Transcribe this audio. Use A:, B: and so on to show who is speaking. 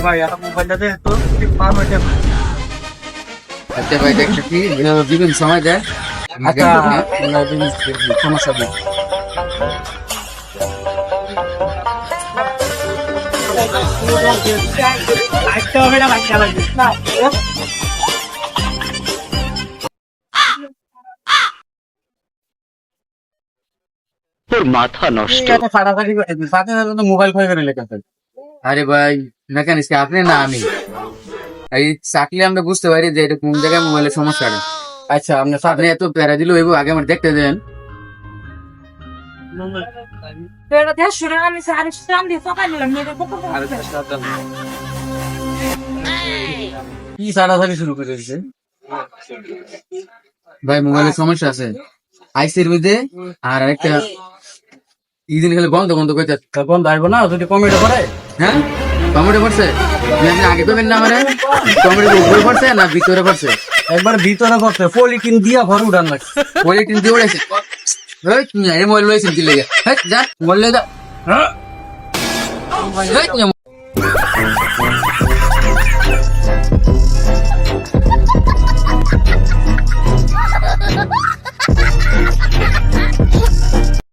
A: ভাই আমার মোবাইলটা দে তো পার হয়ে যাবে।
B: আচ্ছা ভাই দেখছি কি দিবেন সময় দেয়
A: আচ্ছা সমস্যা নেই। আরেকটা হবে না, বাচ্চা লাগবে না।
C: তোর মাথা নষ্ট।
A: ঠিক আছে, ফাটাফাটি করে দিন। সাথে সাথে তো মোবাইল খোয় করে লেখা থাকে।
B: আরে ভাই মেকানিক্স আপনি না আমি এই চাকরি আমরা বুঝতে পারি যে এটা কোন জায়গায় মোবাইলের সমস্যাটা।
A: আচ্ছা আপনি
B: আপনি এত প্যারা দিলে হইব আগে আমার দেখতে দেন।
D: Pero te ayudan a hacer stand y tocan la mierda.
A: কি সাড়াসাড়ি শুরু করে দিয়েছে।
B: ভাই মোবাইলের সমস্যা আছে আইসির মধ্যে আর আরেকটা ইদিন খেলে বন্ধ বন্ধ করতে
A: তখন আসবো না যদি কমেন্ট করে।
B: হ্যাঁ টমেটো পড়ছে আপনি আগে পেবেন না মানে টমেটো উপরে পড়ছে না ভিতরে পড়ছে
A: একবার ভিতরে করতে পলিটিন দিয়া ঘর উঠান লাগছে।
B: পলিটিন দিয়ে উড়েছে এই মোবাইল লইছেন কি লেগে যা মোবাইল লই যা
A: হ্যাঁ
B: এই,